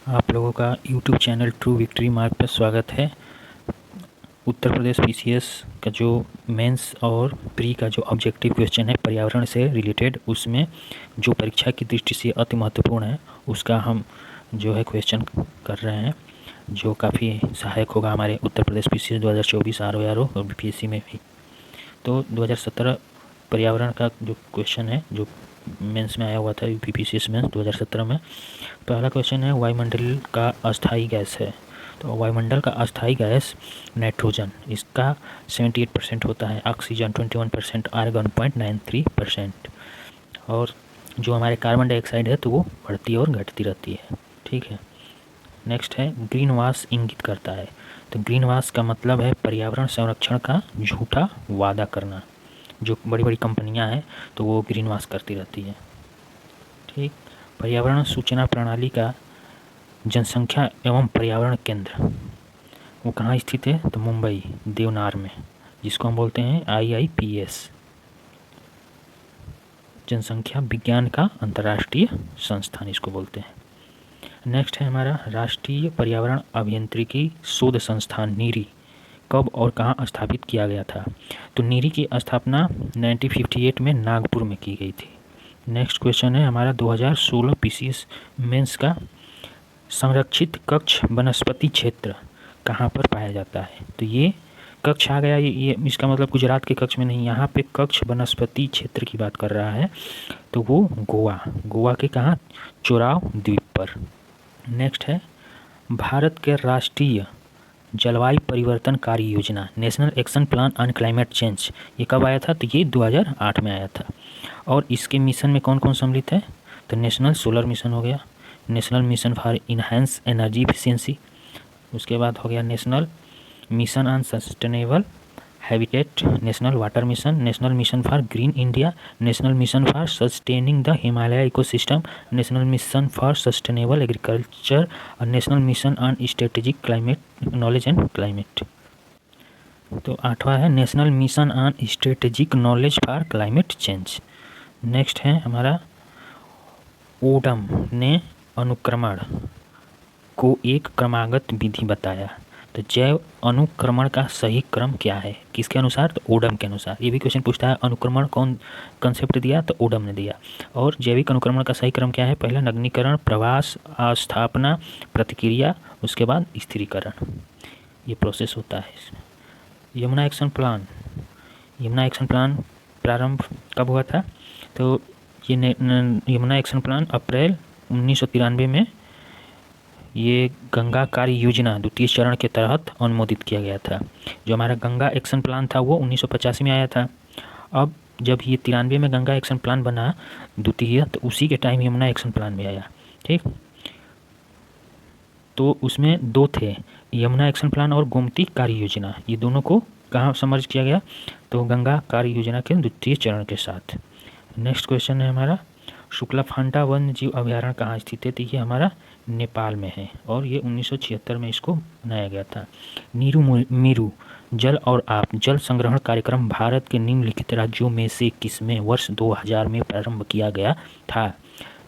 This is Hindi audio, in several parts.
आप लोगों का YouTube channel true victory mark पर स्वागत है। उत्तर प्रदेश पीसीएस का जो मेंस और प्री का जो ऑब्जेक्टिव क्वेश्चन है पर्यावरण से रिलेटेड, उसमें जो परीक्षा की दृष्टि से अति महत्वपूर्ण है उसका हम जो है क्वेश्चन कर रहे हैं, जो काफ़ी सहायक होगा हमारे उत्तर प्रदेश पीसीएस 2024 आरओ और बीपीएससी में भी। तो 2017 पर्यावरण का जो क्वेश्चन है जो मेंस में आया हुआ था, यूपीपीसीएस मेंस 2017 में, पहला क्वेश्चन है वायुमंडल का अस्थाई गैस है। तो वायुमंडल का अस्थाई गैस नाइट्रोजन, इसका 78% होता है, ऑक्सीजन 21%, आर्गन 0.93%, और जो हमारे कार्बन डाइऑक्साइड है तो वो बढ़ती और घटती रहती है। ठीक है, नेक्स्ट है ग्रीन वाश इंगित करता है। तो ग्रीन वाश का मतलब है पर्यावरण संरक्षण का झूठा वादा करना। जो बड़ी बड़ी कंपनियां हैं तो वो ग्रीन वाश करती रहती है। ठीक, पर्यावरण सूचना प्रणाली का जनसंख्या एवं पर्यावरण केंद्र वो कहाँ स्थित है? तो मुंबई देवनार में, जिसको हम बोलते हैं IIPS, जनसंख्या विज्ञान का अंतर्राष्ट्रीय संस्थान इसको बोलते हैं। नेक्स्ट है हमारा राष्ट्रीय पर्यावरण अभियांत्रिकी शोध संस्थान नीरी कब और कहाँ स्थापित किया गया था? तो नीरी की स्थापना 1958 में नागपुर में की गई थी। नेक्स्ट क्वेश्चन है हमारा 2016 पीसीएस मेंस का संरक्षित कक्ष वनस्पति क्षेत्र कहाँ पर पाया जाता है? तो ये कक्ष आ गया, ये इसका मतलब गुजरात के कक्ष में नहीं, यहाँ पे कक्ष वनस्पति क्षेत्र की बात कर रहा है, तो वो गोवा के कहाँ? चोराव द्वीप पर। नेक्स्ट है भारत के राष्ट्रीय जलवायु परिवर्तन कार्य योजना national action plan on climate change, ये कब आया था? तो ये 2008 में आया था। और इसके मिशन में कौन कौन सम्मिलित है? तो नेशनल सोलर मिशन हो गया, national mission for enhanced energy efficiency, उसके बाद हो गया national mission on sustainable habitat, national water mission, national mission for green India, national mission for sustaining the Himalaya ecosystem, national mission for sustainable agriculture और national mission on strategic climate knowledge and climate. तो 8वां है national mission on strategic knowledge for climate change. Next है हमारा ओडम ने अनुक्रमण को एक क्रमागत विधि बताया। तो जैव अनुक्रमण का सही क्रम क्या है? किसके अनुसार? तो ओडम के अनुसार। ये भी क्वेश्चन पूछता है अनुक्रमण कौन कंसेप्ट दिया? तो ओडम ने दिया। और जैविक अनुक्रमण का सही क्रम क्या है? पहला नग्नीकरण, प्रवास, अस्थापना, प्रतिक्रिया, उसके बाद स्थिरीकरण, ये प्रोसेस होता है इसमें। यमुना एक्शन प्लान प्रारंभ कब हुआ था? तो ये यमुना एक्शन प्लान अप्रैल 1993 में ये गंगा कार्य योजना द्वितीय चरण के तहत अनुमोदित किया गया था। जो हमारा गंगा एक्शन प्लान था वो 1985 में आया था। अब जब ये 93 में गंगा एक्शन प्लान बना द्वितीय, तो उसी के टाइम यमुना एक्शन प्लान भी आया। ठीक, तो उसमें दो थे, यमुना एक्शन प्लान और गोमती कार्य योजना, ये दोनों को कहाँ समर्ज किया गया? तो गंगा कार्य योजना के द्वितीय चरण के साथ। नेक्स्ट क्वेश्चन है हमारा शुक्ला फांटा वन्य जीव अभ्यारण्य कहाँ स्थित है? तो ये हमारा नेपाल में है और ये 1976 में इसको बनाया गया था। मीरू जल और आप जल संग्रहण कार्यक्रम भारत के निम्नलिखित राज्यों में से किसमें वर्ष 2000 में प्रारंभ किया गया था?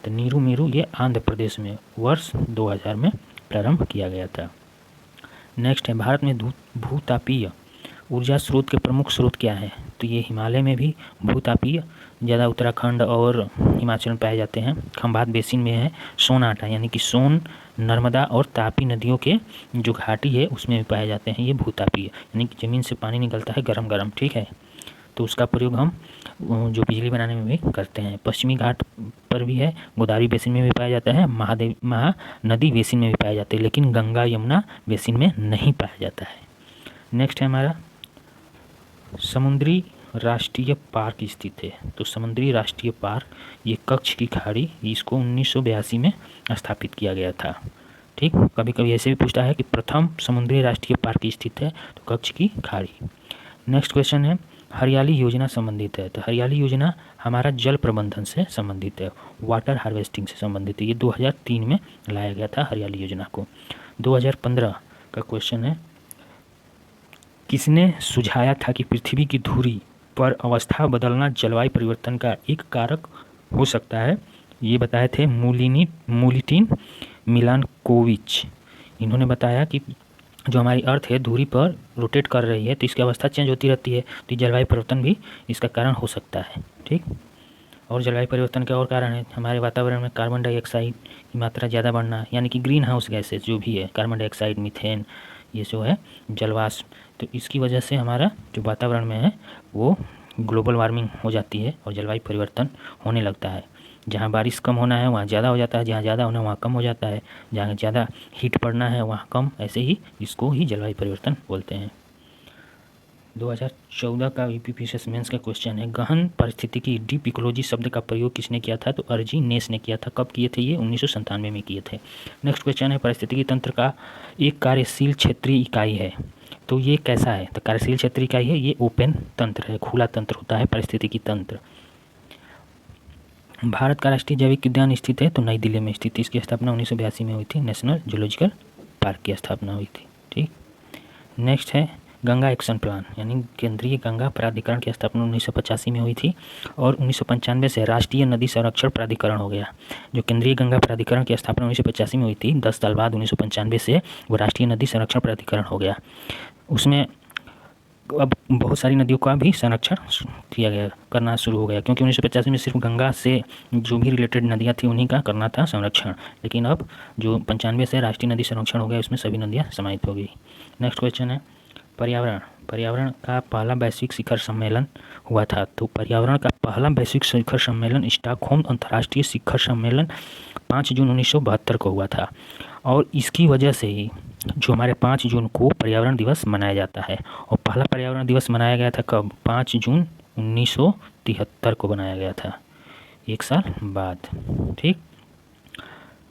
तो नीरू ये आंध्र प्रदेश में वर्ष 2000 में प्रारंभ किया गया था। नेक्स्ट है भारत में भूतापीय ऊर्जा स्रोत के प्रमुख स्रोत क्या है? तो ये हिमालय में भी भूतापीय ज़्यादा उत्तराखंड और हिमाचल में पाए जाते हैं। खंभात बेसिन में है सोनाटा, यानी कि सोन, नर्मदा और तापी नदियों के जो घाटी है उसमें भी पाए जाते हैं ये भूतापीय, यानी कि ज़मीन से पानी निकलता है गरम गरम। ठीक है, तो उसका प्रयोग हम जो बिजली बनाने में भी करते हैं। पश्चिमी घाट पर भी है, गोदावरी बेसिन में भी पाया जाता है, महानदी बेसिन में भी पाया जाता है, लेकिन गंगा यमुना बेसिन में नहीं पाया जाता है। नेक्स्ट है हमारा समुद्री राष्ट्रीय पार्क स्थित है। तो समुद्री राष्ट्रीय पार्क ये कच्छ की खाड़ी, इसको 1982 में स्थापित किया गया था। ठीक, कभी कभी ऐसे भी पूछता है कि प्रथम समुद्री राष्ट्रीय पार्क स्थित है, तो कच्छ की खाड़ी। नेक्स्ट क्वेश्चन है हरियाली योजना संबंधित है। तो हरियाली योजना हमारा जल प्रबंधन से संबंधित है, वाटर हार्वेस्टिंग से संबंधित है। ये 2003 में लाया गया था हरियाली योजना को। 2015 का क्वेश्चन है किसने सुझाया था कि पृथ्वी की धुरी पर अवस्था बदलना जलवायु परिवर्तन का एक कारक हो सकता है? ये बताए थे मूलिटीन मिलान कोविच, इन्होंने बताया कि जो हमारी अर्थ है दूरी पर रोटेट कर रही है तो इसकी अवस्था चेंज होती रहती है, तो जलवायु परिवर्तन भी इसका कारण हो सकता है। ठीक, और जलवायु परिवर्तन के और कारण है हमारे वातावरण में कार्बन डाइऑक्साइड की मात्रा ज़्यादा बढ़ना, यानी कि ग्रीन हाउस गैसेज जो भी है, कार्बन डाइऑक्साइड, मीथेन, ये जो है जलवाष्प, तो इसकी वजह से हमारा जो वातावरण में है वो ग्लोबल वार्मिंग हो जाती है और जलवायु परिवर्तन होने लगता है। जहाँ बारिश कम होना है वहाँ ज़्यादा हो जाता है, जहाँ ज़्यादा होना है वहाँ कम हो जाता है, जहाँ ज़्यादा हीट पड़ना है वहाँ कम, ऐसे ही इसको ही जलवायु परिवर्तन बोलते हैं। 2014 का यूपीपीसीएस मेंस का क्वेश्चन है, गहन परिस्थितिकी डीप इकोलॉजी शब्द का प्रयोग किसने किया था? तो अर्जी नेस ने किया था। कब किए थे ये? 1997 में किए थे। नेक्स्ट क्वेश्चन है, पारिस्थितिकी तंत्र का एक कार्यशील क्षेत्रीय इकाई है, तो ये कैसा है? तो कार्यशील क्षेत्रीय इकाई है, ये ओपन तंत्र है, खुला तंत्र होता है पारिस्थितिकी तंत्र। भारत का राष्ट्रीय जैविक उद्यान स्थित है, तो नई दिल्ली में स्थित। इसकी स्थापना 1982 में हुई थी, नेशनल जूलॉजिकल पार्क की स्थापना हुई थी। ठीक, नेक्स्ट है गंगा एक्शन प्लान, यानी केंद्रीय गंगा प्राधिकरण की स्थापना 1985 में हुई थी और 1995 से राष्ट्रीय नदी संरक्षण प्राधिकरण हो गया। जो केंद्रीय गंगा प्राधिकरण की स्थापना 1985 में हुई थी, 10 साल बाद 1995 से वो राष्ट्रीय नदी संरक्षण प्राधिकरण हो गया। उसमें अब बहुत सारी नदियों का भी संरक्षण किया गया, करना शुरू हो गया, क्योंकि 1985 में सिर्फ गंगा से जो भी रिलेटेड नदियाँ थी उन्हीं का करना था संरक्षण, लेकिन अब जो 95 से राष्ट्रीय नदी संरक्षण हो गया उसमें सभी नदियाँ समाहित हो गई। नेक्स्ट क्वेश्चन है, पर्यावरण का पहला वैश्विक शिखर सम्मेलन हुआ था, तो पर्यावरण का पहला वैश्विक शिखर सम्मेलन स्टॉकहोम अंतर्राष्ट्रीय शिखर सम्मेलन 5 जून 1972 को हुआ था और इसकी वजह से ही जो हमारे 5 जून को पर्यावरण दिवस मनाया जाता है। और पहला पर्यावरण दिवस मनाया गया था कब? 5 जून 1973 को बनाया गया था, एक साल बाद। ठीक,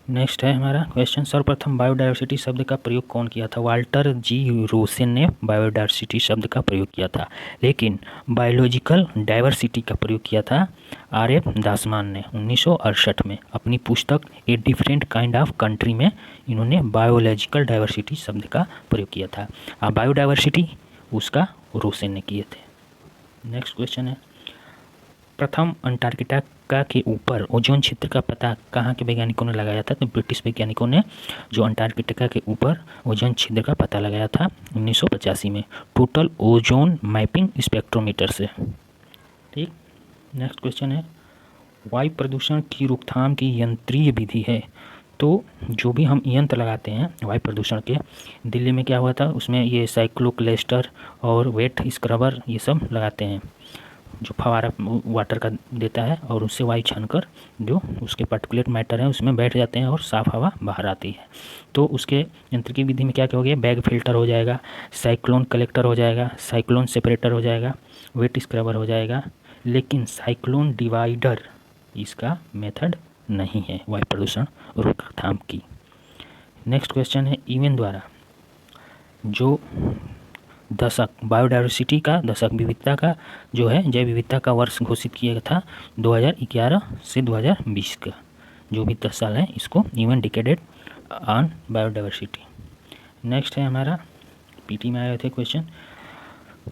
नेक्स्ट है हमारा क्वेश्चन, सर्वप्रथम बायोडायवर्सिटी शब्द का प्रयोग कौन किया था? वाल्टर जी रोसेन ने बायोडायवर्सिटी शब्द का प्रयोग किया था, लेकिन बायोलॉजिकल डाइवर्सिटी का प्रयोग किया था आर.एफ. दासमान ने 1968 में अपनी पुस्तक a different kind of country में इन्होंने बायोलॉजिकल डाइवर्सिटी शब्द का प्रयोग किया था। बायोडाइवर्सिटी उसका रोसेन ने किए थे। नेक्स्ट क्वेश्चन है, प्रथम अंटार्कटिका के ऊपर ओजोन क्षेत्र का पता कहाँ के वैज्ञानिकों ने लगाया था? तो ब्रिटिश वैज्ञानिकों ने जो अंटार्कटिका के ऊपर ओजोन छिद्र का पता लगाया था 1985 में, टोटल ओजोन मैपिंग स्पेक्ट्रोमीटर से। ठीक, नेक्स्ट क्वेश्चन है, वायु प्रदूषण की रोकथाम की यंत्रीय विधि है, तो जो भी हम यंत्र लगाते हैं वायु प्रदूषण के, दिल्ली में क्या हुआ था उसमें ये साइक्लोक्लेस्टर और वेट स्क्रबर ये सब लगाते हैं, जो फवारा वाटर का देता है और उससे वायु छानकर जो उसके पार्टिकुलेट मैटर है उसमें बैठ जाते हैं और साफ़ हवा बाहर आती है। तो उसके यंत्र की विधि में क्या क्या हो गया? बैग फिल्टर हो जाएगा, साइक्लोन कलेक्टर हो जाएगा, साइक्लोन सेपरेटर हो जाएगा, वेट स्क्रबर हो जाएगा, लेकिन साइक्लोन डिवाइडर इसका मेथड नहीं है वायु प्रदूषण रोकथाम की। नेक्स्ट क्वेश्चन है, यूएन द्वारा जो दशक बायोडाइवर्सिटी का दशक विविधता का जो है जैव विविधता का वर्ष घोषित किया गया था 2011 से 2020 का, जो भी 10 साल है इसको यूएन डिकेडेड ऑन बायोडाइवर्सिटी। नेक्स्ट है हमारा पीटी में आए थे क्वेश्चन,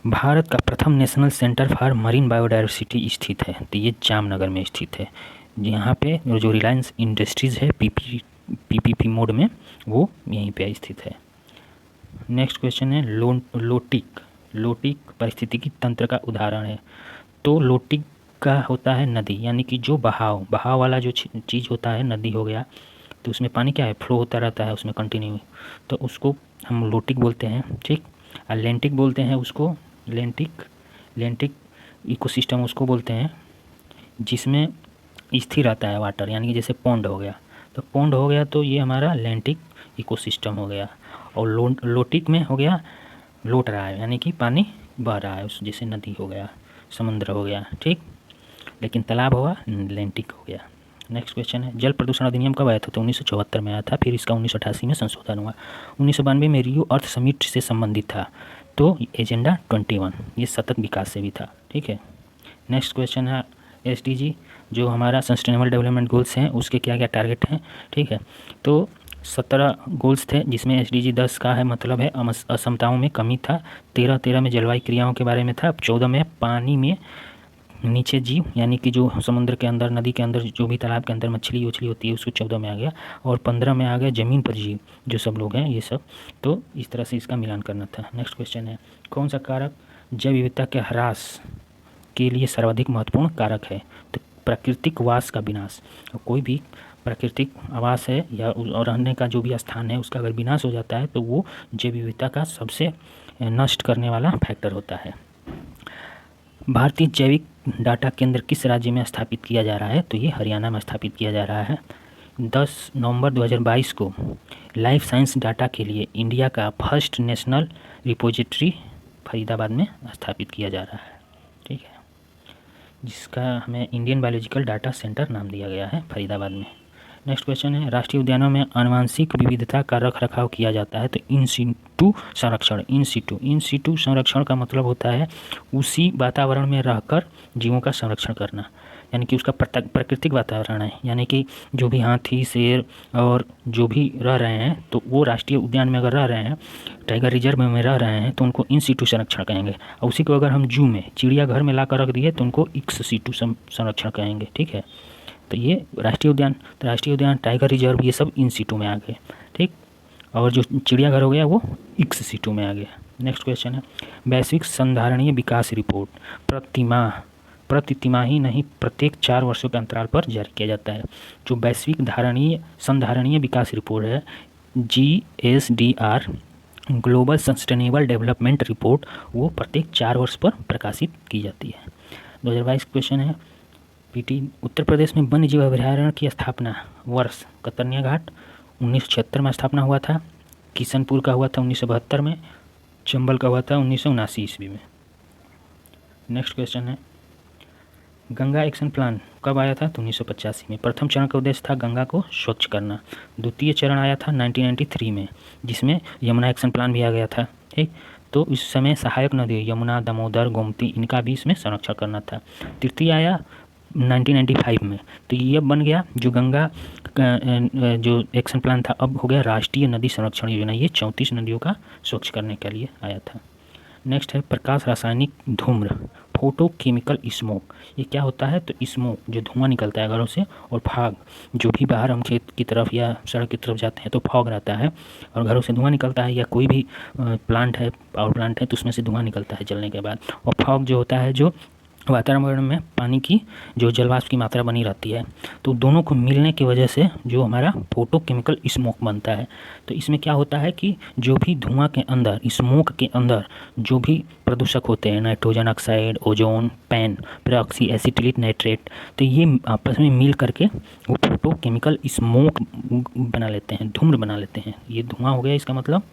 भारत का प्रथम national centre for marine biodiversity स्थित है, तो ये जामनगर में स्थित है। यहाँ पे जो रिलायंस इंडस्ट्रीज़ है पीपीपी मोड में वो यहीं पे स्थित है। नेक्स्ट क्वेश्चन है, लोटिक पारिस्थितिकी तंत्र का उदाहरण है, तो लोटिक का होता है नदी, यानी कि जो बहाव वाला जो चीज़ होता है, नदी हो गया तो उसमें पानी क्या है, फ्लो होता रहता है उसमें कंटिन्यू, तो उसको हम लोटिक बोलते हैं। ठीक, अटलांटिक बोलते हैं उसको, अटलांटिक इकोसिस्टम उसको बोलते हैं जिसमें स्थिर रहता है वाटर, यानी कि जैसे पॉन्ड हो गया, तो पॉन्ड हो गया तो ये हमारा अटलांटिक इकोसिस्टम हो गया। और लोटिक में हो गया लौट रहा है, यानी कि पानी बह रहा है, उस जैसे नदी हो गया, समुद्र हो गया। ठीक, लेकिन तालाब हुआ अटलांटिक हो गया। नेक्स्ट क्वेश्चन है, जल प्रदूषण अधिनियम कब आया था? तो 1974 में आया था, फिर इसका 1988 में संशोधन हुआ। 1992 में रियो अर्थ समिट से संबंधित था, तो एजेंडा 21 ये सतत विकास से भी था। ठीक है, नेक्स्ट क्वेश्चन है, SDG जो हमारा सस्टेनेबल डेवलपमेंट गोल्स हैं उसके क्या क्या टारगेट हैं? ठीक है, तो 17 गोल्स थे जिसमें SDG 10 का है मतलब है असमताओं में कमी था, 13 में जलवायु क्रियाओं के बारे में था, 14 में पानी में नीचे जीव यानी कि जो समुद्र के अंदर, नदी के अंदर, जो भी तालाब के अंदर मछली उछली होती है उसको 14 में आ गया, और 15 में आ गया ज़मीन पर जीव जो सब लोग हैं ये सब। तो इस तरह से इसका मिलान करना था। नेक्स्ट क्वेश्चन है, कौन सा कारक जैव विविधता के ह्रास के लिए सर्वाधिक महत्वपूर्ण कारक है? तो प्राकृतिक वास का विनाश। कोई भी प्राकृतिक आवास है या और रहने का जो भी स्थान है उसका अगर विनाश हो जाता है तो वो जैव विविधता का सबसे नष्ट करने वाला फैक्टर होता है। भारतीय जैविक डाटा केंद्र किस राज्य में स्थापित किया जा रहा है? तो ये हरियाणा में स्थापित किया जा रहा है। 10 नवंबर 2022 को लाइफ साइंस डाटा के लिए इंडिया का फर्स्ट नेशनल रिपोजिटरी फरीदाबाद में स्थापित किया जा रहा है, ठीक है, जिसका हमें इंडियन बायोलॉजिकल डाटा सेंटर नाम दिया गया है फरीदाबाद में। नेक्स्ट क्वेश्चन है, राष्ट्रीय उद्यानों में आनुवंशिक विविधता का रख रखाव किया जाता है? तो इन सिटू संरक्षण। इन सिटू संरक्षण का मतलब होता है उसी वातावरण में रहकर जीवों का संरक्षण करना, यानी कि उसका प्राकृतिक वातावरण है, यानी कि जो भी हाथी, शेर और जो भी रह रहे हैं तो वो राष्ट्रीय उद्यान में अगर रह रहे हैं, टाइगर रिजर्व में रह रहे हैं तो उनको इन सिटू संरक्षण कहेंगे। और उसी को अगर हम जू में, चिड़ियाघर में ला कर रख दिए तो उनको एक्स सिटू संरक्षण कहेंगे, ठीक है। तो ये राष्ट्रीय उद्यान, टाइगर रिजर्व, ये सब इन सिटू में आ गए, ठीक। और जो चिड़ियाघर हो गया वो एक्स सिटू में आ गया। नेक्स्ट क्वेश्चन है, वैश्विक संधारणीय विकास रिपोर्ट प्रति तिमाही नहीं प्रत्येक 4 वर्षों के अंतराल पर जारी किया जाता है। जो वैश्विक संधारणीय विकास रिपोर्ट है, GSDR global sustainable development report, वो प्रत्येक 4 वर्ष पर प्रकाशित की जाती है। 2022 क्वेश्चन है, पीटी उत्तर प्रदेश में वन्य जीव अभयारण्य की स्थापना वर्ष? कतरनिया घाट 1976 में स्थापना हुआ था, किशनपुर का हुआ था 1972 में, चंबल का हुआ था 1979 ईस्वी में। नेक्स्ट क्वेश्चन है, गंगा एक्शन प्लान कब आया था? तो 1985 में। प्रथम चरण का उद्देश्य था गंगा को स्वच्छ करना। द्वितीय चरण आया था 1993 में, जिसमें यमुना एक्शन प्लान भी आ गया था, ठीक। तो इस समय सहायक नदी यमुना, दामोदर, गोमती, इनका भी इसमें संरक्षण करना था। तृतीय आया 1995 में। तो ये बन गया जो गंगा जो एक्शन प्लान था, अब हो गया राष्ट्रीय नदी संरक्षण योजना। ये 34 नदियों का स्वच्छ करने के लिए आया था। नेक्स्ट है, प्रकाश रासायनिक धूम्र फोटोकेमिकल स्मोक। ये क्या होता है? तो स्मोक जो धुआं निकलता है घरों से, और फाग जो भी बाहर हम खेत की तरफ या सड़क की तरफ जाते हैं तो फॉग रहता है और घरों से धुआं निकलता है, या कोई भी प्लांट है, पावर प्लांट है, तो उसमें से धुआं निकलता है जलने के बाद। और फॉग जो होता है जो वातावरण में पानी की जो जलवाष्प की मात्रा बनी रहती है, तो दोनों को मिलने की वजह से जो हमारा फोटोकेमिकल स्मोक बनता है। तो इसमें क्या होता है कि जो भी धुआं के अंदर, स्मोक के अंदर जो भी प्रदूषक होते हैं, nitrogen oxide, ozone, PAN, peroxy acetylic nitrate, तो ये आपस में मिल करके वो फोटोकेमिकल स्मोक बना लेते हैं, धूम्र बना लेते हैं। ये धुआं हो गया इसका मतलब,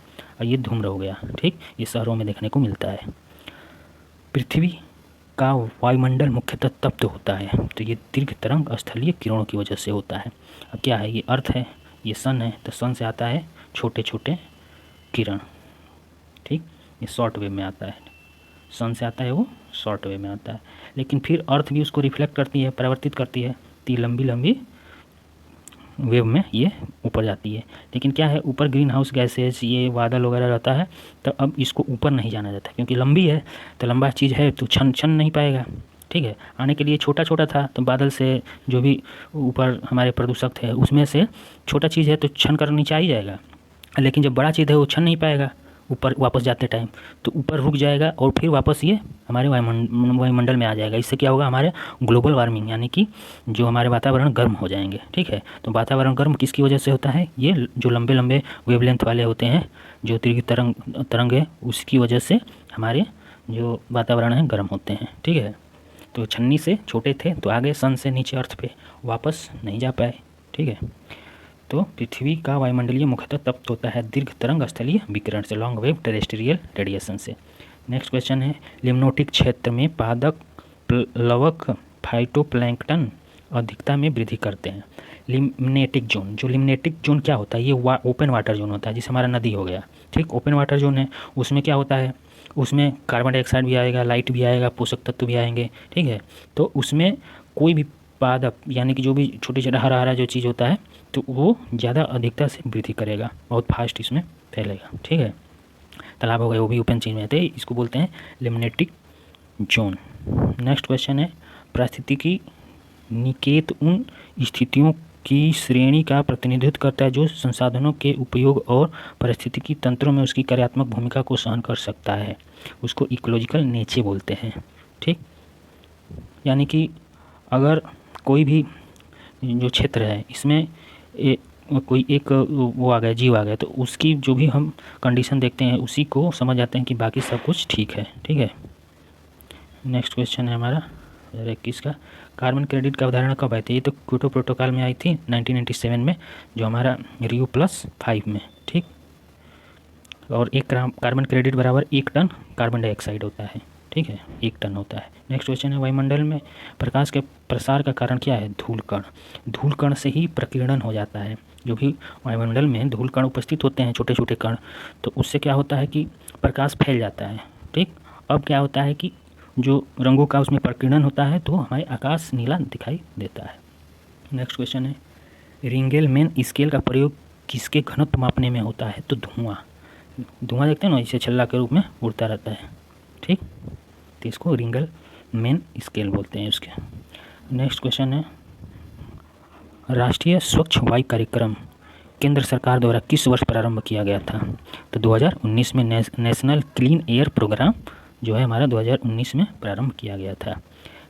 और ये धूम्र हो गया, ठीक। ये शहरों में देखने को मिलता है। पृथ्वी का वायुमंडल मुख्यतः तप्त होता है, तो ये दीर्घ तरंग स्थलीय किरणों की वजह से होता है। अब क्या है, ये अर्थ है, ये सन है, तो सन से आता है छोटे छोटे किरण, ठीक। ये शॉर्ट वेव में आता है, सन से आता है वो शॉर्ट वेव में आता है, लेकिन फिर अर्थ भी उसको रिफ्लेक्ट करती है, परावर्तित करती है, तो लंबी लंबी वेव में ये ऊपर जाती है। लेकिन क्या है, ऊपर ग्रीन हाउस गैसेज, ये बादल वगैरह रहता है, तो अब इसको ऊपर नहीं जाना जाता क्योंकि लंबी है, तो लंबा चीज़ है तो छन नहीं पाएगा, ठीक है। आने के लिए छोटा छोटा था, तो बादल से जो भी ऊपर हमारे प्रदूषक थे उसमें से छोटा चीज़ है तो छन कर नीचे आ ही जाएगा, लेकिन जब बड़ा चीज़ है वो छन नहीं पाएगा ऊपर वापस जाते टाइम, तो ऊपर रुक जाएगा और फिर वापस ये हमारे वायुमंडल में आ जाएगा। इससे क्या होगा, हमारे ग्लोबल वार्मिंग यानी कि जो हमारे वातावरण गर्म हो जाएंगे, ठीक है। तो वातावरण गर्म किसकी वजह से होता है? ये जो लंबे लंबे वेवलेंथ वाले होते हैं, जो दीर्घ तरंग है, उसकी वजह से हमारे जो वातावरण है गर्म होते हैं, ठीक है। तो छन्नी से छोटे थे तो आगे सन से नीचे अर्थ पे वापस नहीं जा पाए, ठीक है। तो पृथ्वी का वायुमंडलीय मुख्यतः तप्त होता है दीर्घ तरंग स्थलीय विकिरण से, लॉन्ग वेव टेरेस्ट्रियल रेडिएशन से। नेक्स्ट क्वेश्चन है, लिम्नोटिक क्षेत्र में पादप प्लवक फाइटोप्लैंक्टन अधिकता में वृद्धि करते हैं। लिम्नेटिक जोन, जो लिम्नेटिक जोन क्या होता है? ये ओपन वाटर जोन होता है, जिसे हमारा नदी हो गया, ठीक। ओपन वाटर जोन है, उसमें क्या होता है, उसमें कार्बन डाइऑक्साइड भी आएगा, लाइट भी आएगा, पोषक तत्व भी आएंगे, ठीक है। तो उसमें कोई भी पादप यानी कि जो भी छोटे छोटे हरा हरा जो चीज़ होता है, तो वो ज़्यादा अधिकता से वृद्धि करेगा, बहुत फास्ट इसमें फैलेगा, ठीक है। तालाब हो गए वो भी ओपन चीज में आते हैं, इसको बोलते हैं लिम्नेटिक जोन। नेक्स्ट क्वेश्चन है, पारिस्थितिकी निकेत उन स्थितियों की श्रेणी का प्रतिनिधित्व करता है जो संसाधनों के उपयोग और पारिस्थितिकी तंत्रों में उसकी कार्यात्मक भूमिका को सहन कर सकता है। उसको इकोलॉजिकल नेचे बोलते हैं। ठीक, यानी कि अगर कोई भी जो क्षेत्र है इसमें कोई एक वो आ गया, जीव आ गया, तो उसकी जो भी हम कंडीशन देखते हैं उसी को समझ आते हैं कि बाकी सब कुछ ठीक है। ठीक है, नेक्स्ट क्वेश्चन है हमारा 2021 का, कार्बन क्रेडिट का अवधारणा कब आई थी? ये तो क्योटो प्रोटोकॉल में आई थी 1997 में, जो हमारा Rio+5 में। ठीक, और 1 ग्राम कार्बन क्रेडिट बराबर 1 टन कार्बन डाइऑक्साइड होता है। ठीक है, 1 टन होता है। नेक्स्ट क्वेश्चन है, वायुमंडल में प्रकाश के प्रसार का कारण क्या है? धूल कण। धूल कण से ही प्रकीर्णन हो जाता है। जो भी वायुमंडल में धूल कण उपस्थित होते हैं, छोटे छोटे कण, तो उससे क्या होता है कि प्रकाश फैल जाता है। ठीक, अब क्या होता है कि जो रंगों का उसमें प्रकीर्णन होता है तो हमारे आकाश नीला दिखाई देता है। नेक्स्ट क्वेश्चन है, रिंगेलमैन स्केल का प्रयोग किसके घनत्व मापने में होता है? तो धुआं। धुआं देखते हैं ना, इसे छल्ला के रूप में उड़ता रहता है। ठीक, तो इसको रिंगेलमैन स्केल बोलते हैं उसके। नेक्स्ट क्वेश्चन है, राष्ट्रीय स्वच्छ वायु कार्यक्रम केंद्र सरकार द्वारा किस वर्ष प्रारंभ किया गया था? तो 2019 में नेशनल क्लीन एयर प्रोग्राम जो है हमारा 2019 में प्रारंभ किया गया था।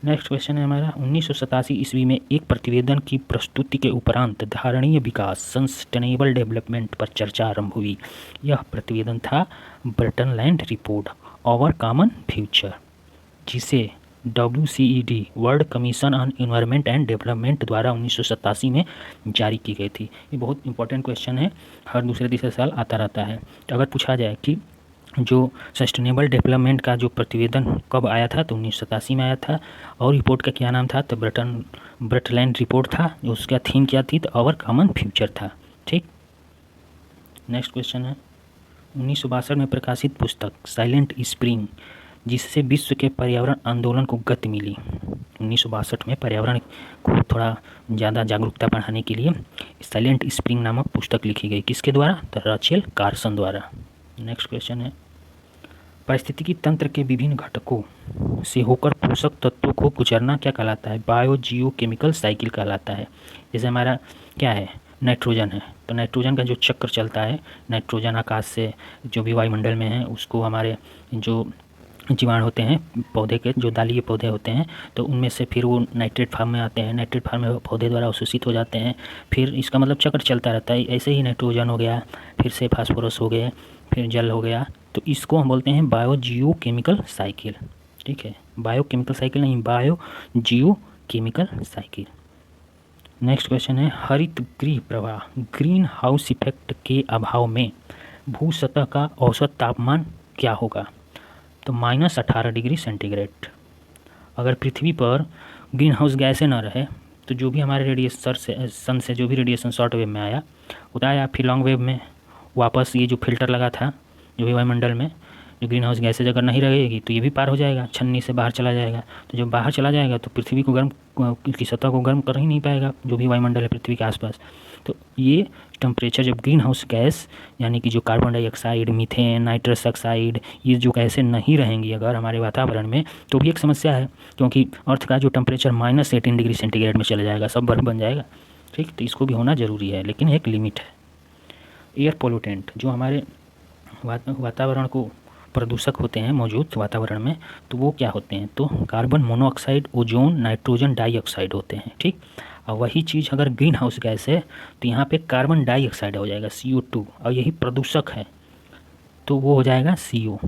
नेक्स्ट क्वेश्चन है हमारा, 1987 ईस्वी में एक प्रतिवेदन की प्रस्तुति के उपरांत धारणीय विकास सस्टेनेबल डेवलपमेंट पर चर्चा आरंभ हुई। यह प्रतिवेदन था ब्रटनलैंड रिपोर्ट आवर कॉमन फ्यूचर, जिसे WCED world commission on environment and development द्वारा 1987 में जारी की गई थी। ये बहुत इंपॉर्टेंट क्वेश्चन है, हर दूसरे तीसरे साल आता रहता है। तो अगर पूछा जाए कि जो सस्टेनेबल डेवलपमेंट का जो प्रतिवेदन कब आया था, तो 1987 में आया था। और रिपोर्ट का क्या नाम था? तो ब्रटलैंड रिपोर्ट था। उसका थीम क्या थी? तो आवर कॉमन फ्यूचर था। ठीक, नेक्स्ट क्वेश्चन है, 1962 में प्रकाशित पुस्तक साइलेंट स्प्रिंग, जिससे विश्व के पर्यावरण आंदोलन को गति मिली। 1962 में पर्यावरण को थोड़ा ज़्यादा जागरूकता बढ़ाने के लिए साइलेंट स्प्रिंग नामक पुस्तक लिखी गई। किसके द्वारा? तो राचेल कार्सन द्वारा। नेक्स्ट क्वेश्चन है, पारिस्थितिकी तंत्र के विभिन्न घटकों से होकर पोषक तत्वों को गुजरना क्या कहलाता है? बायो जियो केमिकल साइकिल कहलाता है। जैसे हमारा क्या है? नाइट्रोजन है, तो नाइट्रोजन का जो चक्र चलता है, नाइट्रोजन आकाश से जो भी वायुमंडल में है उसको हमारे जो जीवाणु होते हैं पौधे के, जो दालीय पौधे होते हैं, तो उनमें से फिर वो नाइट्रेट फार्म में आते हैं, नाइट्रेट फार्म में पौधे द्वारा अवशोषित हो जाते हैं। फिर इसका मतलब चक्र चलता रहता है। ऐसे ही नाइट्रोजन हो गया, फिर से फास्फोरस हो गए, फिर जल हो गया, तो इसको हम बोलते हैं बायो जियो केमिकल साइकिल। ठीक है, बायो केमिकल साइकिल नहीं, बायो जियो केमिकल साइकिल। नेक्स्ट क्वेश्चन है, हरित गृह प्रवाह ग्रीन हाउस इफेक्ट के अभाव में भू सतह का औसत तापमान क्या होगा? तो -18 डिग्री सेंटीग्रेड। अगर पृथ्वी पर ग्रीन हाउस गैसें न रहे तो जो भी हमारे रेडिएशन सन से जो भी रेडिएशन शॉर्ट वेव में आया उताया, फिर लॉन्ग वेव में वापस ये जो फिल्टर लगा था जो भी वायुमंडल में, जो ग्रीन हाउस गैसेज अगर नहीं रहेगी तो ये भी पार हो जाएगा, छन्नी से बाहर चला जाएगा। तो जब बाहर चला जाएगा तो पृथ्वी को गर्म की सतह को गर्म कर ही नहीं पाएगा जो भी वायुमंडल है पृथ्वी के आसपास। तो ये टेम्परेचर जब ग्रीन हाउस गैस यानी कि जो carbon dioxide, methane, nitrous oxide, ये जो गैसें नहीं रहेंगी अगर हमारे वातावरण में, तो भी एक समस्या है, क्योंकि अर्थ का जो टेम्परेचर -18 डिग्री सेंटीग्रेड में चला जाएगा, सब बर्फ बन जाएगा। ठीक, तो इसको भी होना ज़रूरी है, लेकिन एक लिमिट है। एयर पोल्यूटेंट जो हमारे वातावरण को प्रदूषक होते हैं मौजूद वातावरण में, तो वो क्या होते हैं? तो carbon monoxide, ozone, nitrogen dioxide होते हैं। ठीक, और वही चीज़ अगर ग्रीन हाउस गैस है तो यहाँ पे कार्बन डाइऑक्साइड हो जाएगा CO2, और यही प्रदूषक है तो वो हो जाएगा CO।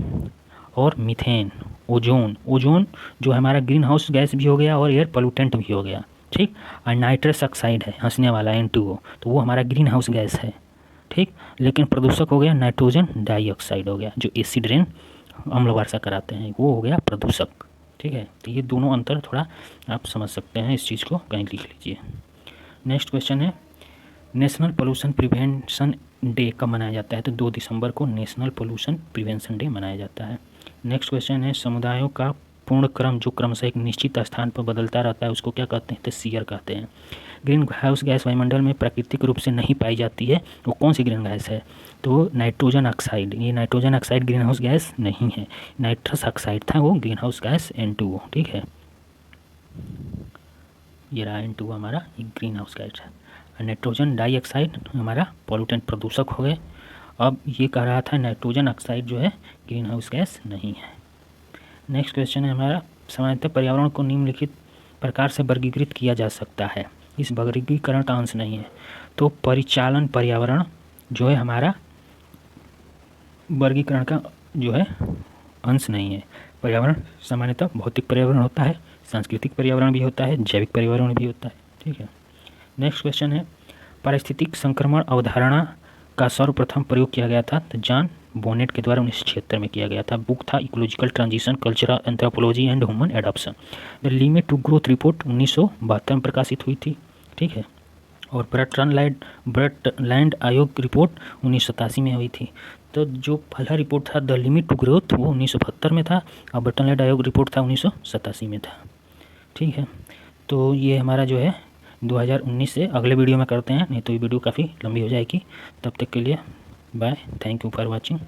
और मीथेन, ओजोन जो हमारा ग्रीन हाउस गैस भी हो गया और एयर पोल्यूटेंट भी हो गया। ठीक, और नाइट्रस ऑक्साइड है हंसने वाला N2O, तो वो हमारा ग्रीन हाउस गैस है। ठीक, लेकिन प्रदूषक हो गया नाइट्रोजन डाइऑक्साइड हो गया, जो एसिड रेन अम्ल वर्षा कराते हैं, वो हो गया प्रदूषक। ठीक है, तो ये दोनों अंतर थोड़ा आप समझ सकते हैं, इस चीज़ को कहीं लिख लीजिए। नेक्स्ट क्वेश्चन है, नेशनल पोल्यूशन प्रिवेंशन डे कब मनाया जाता है? तो 2 दिसंबर को नेशनल पोल्यूशन प्रिवेंशन डे मनाया जाता है। नेक्स्ट क्वेश्चन है, समुदायों का पूर्ण क्रम जो क्रमशः एक निश्चित स्थान पर बदलता रहता है उसको क्या कहते हैं? तो सीयर कहते हैं। ग्रीन हाउस गैस वायुमंडल में प्राकृतिक रूप से नहीं पाई जाती है, वो कौन सी ग्रीन गैस है? तो नाइट्रोजन ऑक्साइड। ये nitrogen oxide green house gas नहीं है, नाइट्रस ऑक्साइड था वो ग्रीन हाउस गैस N2O। ठीक है। ये रहा N2 हमारा ग्रीन हाउस गैस है। नाइट्रोजन डाइऑक्साइड हमारा पॉल्यूटेंट प्रदूषक हो गए। अब ये कह रहा था नाइट्रोजन ऑक्साइड जो है ग्रीन हाउस गैस नहीं है। नेक्स्ट क्वेश्चन है हमारा, सामान्यतः पर्यावरण को निम्नलिखित प्रकार से वर्गीकृत किया जा सकता है। इस वर्गीकरण का अंश नहीं है, तो परिचालन पर्यावरण जो है हमारा वर्गीकरण का जो है अंश नहीं है। पर्यावरण सामान्यतः भौतिक पर्यावरण होता है, सांस्कृतिक पर्यावरण भी होता है, जैविक पर्यावरण भी होता है। ठीक है। नेक्स्ट क्वेश्चन है, पारिस्थितिक संक्रमण अवधारणा का सर्वप्रथम प्रयोग किया गया था तो जॉन बोनेट के द्वारा 1976 में किया गया था। बुक था ecological transition, cultural anthropology and human adoption. The limit to growth report 1972 में प्रकाशित हुई थी। ठीक है। और ब्रटलैंड आयोग रिपोर्ट 1987 में हुई थी। तो जो पहला रिपोर्ट था द लिमिट टू ग्रोथ वो 1972 में था और ब्रटलैंड आयोग रिपोर्ट था 1987 में था। ठीक है। तो ये हमारा जो है 2019 से अगले वीडियो में करते हैं, नहीं तो ये वीडियो काफ़ी लंबी हो जाएगी। तब तक के लिए bye, thank you for watching.